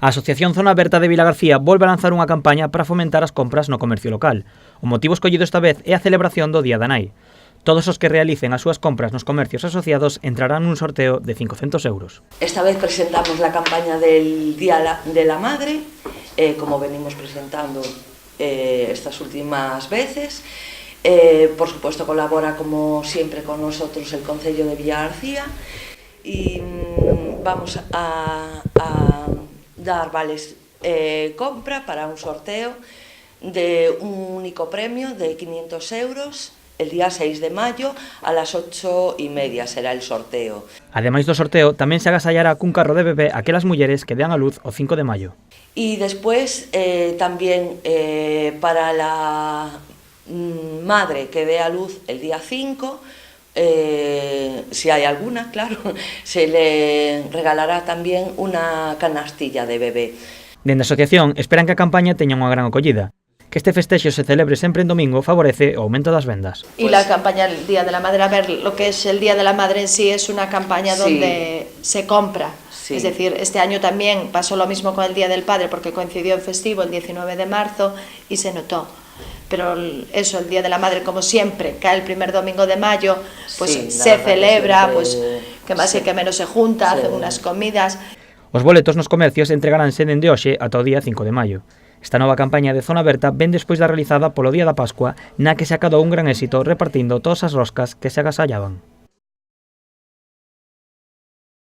A Asociación Zona Aberta de Vilagarcía volve a lanzar unha campaña para fomentar as compras no comercio local. O motivo escollido esta vez é a celebración do Día da Nai. Todos os que realicen as súas compras nos comercios asociados entrarán nun sorteo de 500 euros. Esta vez presentamos la campaña del Día de la Madre, como venimos presentando estas últimas veces. Por supuesto colabora como siempre con nosotros el Concello de Vilagarcía y vamos a dar vales compra para un sorteo de un único premio de 500 euros. El día 6 de mayo a las 8:30 será el sorteo. Ademais do sorteo, tamén se agasallará cun carro de bebé aquelas mulleres que dean a luz o 5 de maio. Y después también para la madre que dé a luz el día 5, si hay alguna, claro, se le regalará también una canastilla de bebé. Dende a asociación esperan que a campaña teña unha gran acollida. Que este festexo se celebre sempre en domingo favorece o aumento das vendas. Y la campaña del Día de la Madre, a ver, lo que es el Día de la Madre en sí es una campaña donde se compra. Sí. Es decir, este año también pasó lo mismo con el Día del Padre porque coincidió en festivo el 19 de marzo y se notó. Pero eso, el Día de la Madre, como siempre, cae el primer domingo de mayo, pues sí, se celebra, pues que más y que menos se junta, hacen unas comidas. Os boletos nos comercios entregaránse dende hoxe ata o día 5 de maio. Esta nova campaña de Zona Aberta ven despois da realizada polo Día da Pascua, na que se acadou un gran éxito repartindo todas as roscas que se agasallaban.